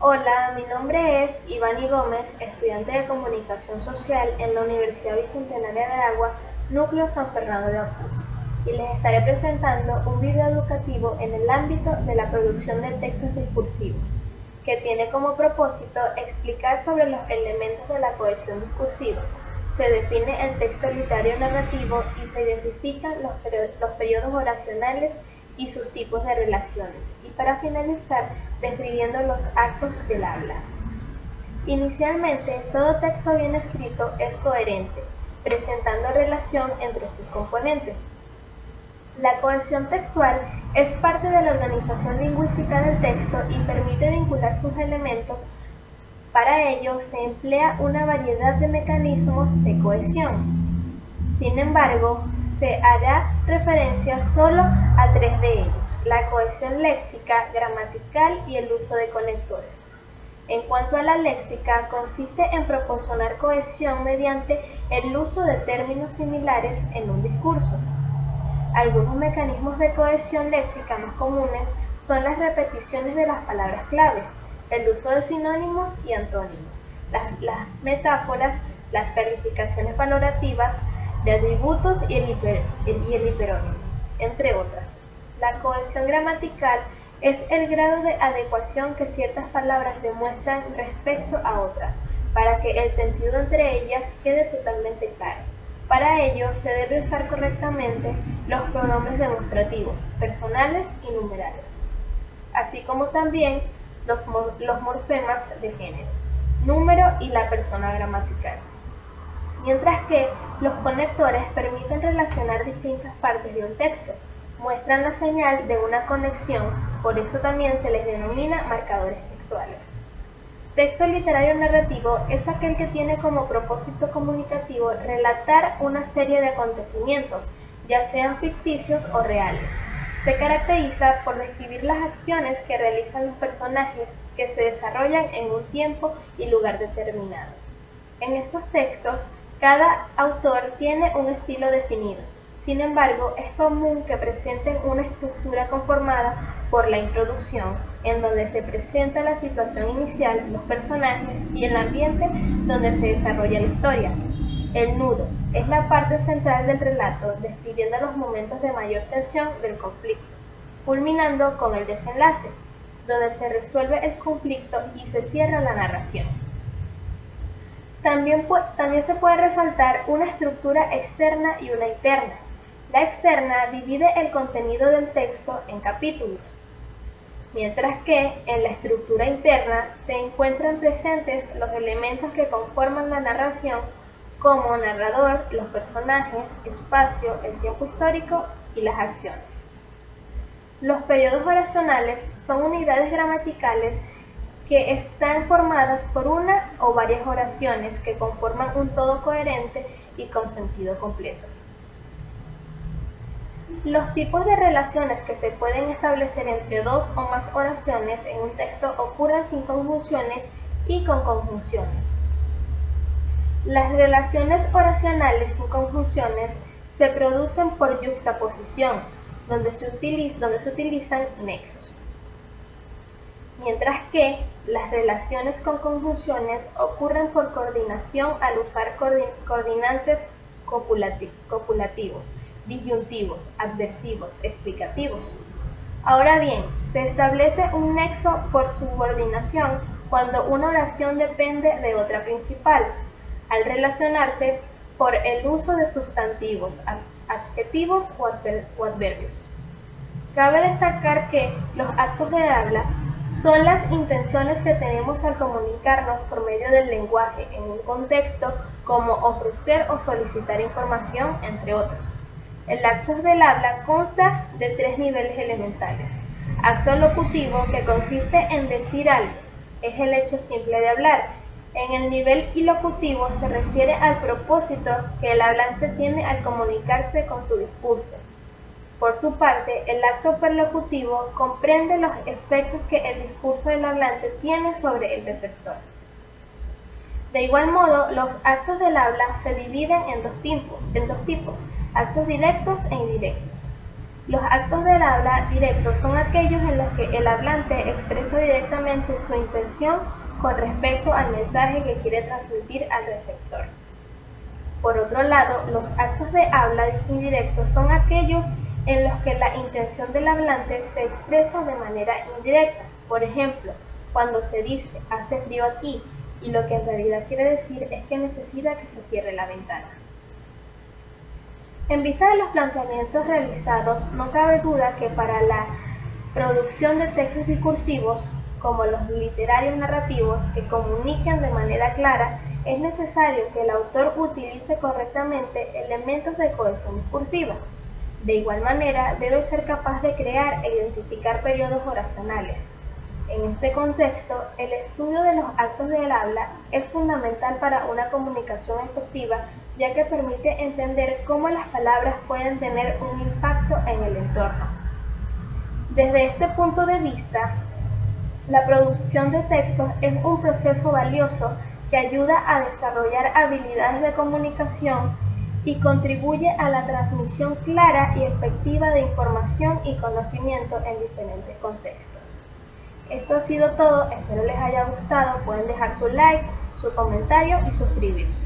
Hola, mi nombre es Ivani Gómez, estudiante de Comunicación Social en la Universidad Bicentenaria de Aragua, Núcleo San Fernando de Apure, y les estaré presentando un video educativo en el ámbito de la producción de textos discursivos, que tiene como propósito explicar sobre los elementos de la cohesión discursiva. Se define el texto literario narrativo y se identifican los periodos oracionales y sus tipos de relaciones, y para finalizar, describiendo los actos del habla. Inicialmente, todo texto bien escrito es coherente, presentando relación entre sus componentes. La cohesión textual es parte de la organización lingüística del texto y permite vincular sus elementos. Para ello se emplea una variedad de mecanismos de cohesión. Sin embargo, se hará referencia solo a tres de ellos: la cohesión léxica, gramatical y el uso de conectores. En cuanto a la léxica, consiste en proporcionar cohesión mediante el uso de términos similares en un discurso. Algunos mecanismos de cohesión léxica más comunes son las repeticiones de las palabras claves, el uso de sinónimos y antónimos, las metáforas, las calificaciones valorativas de atributos y el hiperónimo, entre otras. La cohesión gramatical es el grado de adecuación que ciertas palabras demuestran respecto a otras, para que el sentido entre ellas quede totalmente claro. Para ello se debe usar correctamente los pronombres demostrativos, personales y numerales, así como también los morfemas de género, número y la persona gramatical. Mientras que los conectores permiten relacionar distintas partes de un texto, muestran la señal de una conexión, por eso también se les denomina marcadores textuales. Texto literario narrativo es aquel que tiene como propósito comunicativo relatar una serie de acontecimientos, ya sean ficticios o reales. Se caracteriza por describir las acciones que realizan los personajes que se desarrollan en un tiempo y lugar determinado. En estos textos, cada autor tiene un estilo definido. Sin embargo, es común que presenten una estructura conformada por la introducción, en donde se presenta la situación inicial, los personajes y el ambiente donde se desarrolla la historia. El nudo es la parte central del relato, describiendo los momentos de mayor tensión del conflicto, culminando con el desenlace, donde se resuelve el conflicto y se cierra la narración. También se puede resaltar una estructura externa y una interna. La externa divide el contenido del texto en capítulos, mientras que en la estructura interna se encuentran presentes los elementos que conforman la narración, como narrador, los personajes, espacio, el tiempo histórico y las acciones. Los periodos oracionales son unidades gramaticales que están formadas por una o varias oraciones que conforman un todo coherente y con sentido completo. Los tipos de relaciones que se pueden establecer entre dos o más oraciones en un texto ocurren sin conjunciones y con conjunciones. Las relaciones oracionales sin conjunciones se producen por yuxtaposición, donde se utilizan nexos, mientras que las relaciones con conjunciones ocurren por coordinación al usar coordinantes copulativos, disyuntivos, adversivos, explicativos. Ahora bien, se establece un nexo por subordinación cuando una oración depende de otra principal, al relacionarse por el uso de sustantivos, adjetivos o adverbios. Cabe destacar que los actos de habla son las intenciones que tenemos al comunicarnos por medio del lenguaje en un contexto, como ofrecer o solicitar información, entre otros. El acto del habla consta de tres niveles elementales. Acto locutivo, que consiste en decir algo, es el hecho simple de hablar. En el nivel ilocutivo se refiere al propósito que el hablante tiene al comunicarse con su discurso. Por su parte, el acto perlocutivo comprende los efectos que el discurso del hablante tiene sobre el receptor. De igual modo, los actos del habla se dividen en dos tipos, actos directos e indirectos. Los actos del habla directo son aquellos en los que el hablante expresa directamente su intención con respecto al mensaje que quiere transmitir al receptor. Por otro lado, los actos de habla indirecto son aquellos en los que la intención del hablante se expresa de manera indirecta. Por ejemplo, cuando se dice hace frío aquí y lo que en realidad quiere decir es que necesita que se cierre la ventana. En vista de los planteamientos realizados, no cabe duda que para la producción de textos discursivos, como los literarios narrativos que comuniquen de manera clara, es necesario que el autor utilice correctamente elementos de cohesión discursiva. De igual manera, debe ser capaz de crear e identificar periodos oracionales. En este contexto, el estudio de los actos del habla es fundamental para una comunicación efectiva, ya que permite entender cómo las palabras pueden tener un impacto en el entorno. Desde este punto de vista, la producción de textos es un proceso valioso que ayuda a desarrollar habilidades de comunicación y contribuye a la transmisión clara y efectiva de información y conocimiento en diferentes contextos. Esto ha sido todo, espero les haya gustado, pueden dejar su like, su comentario y suscribirse.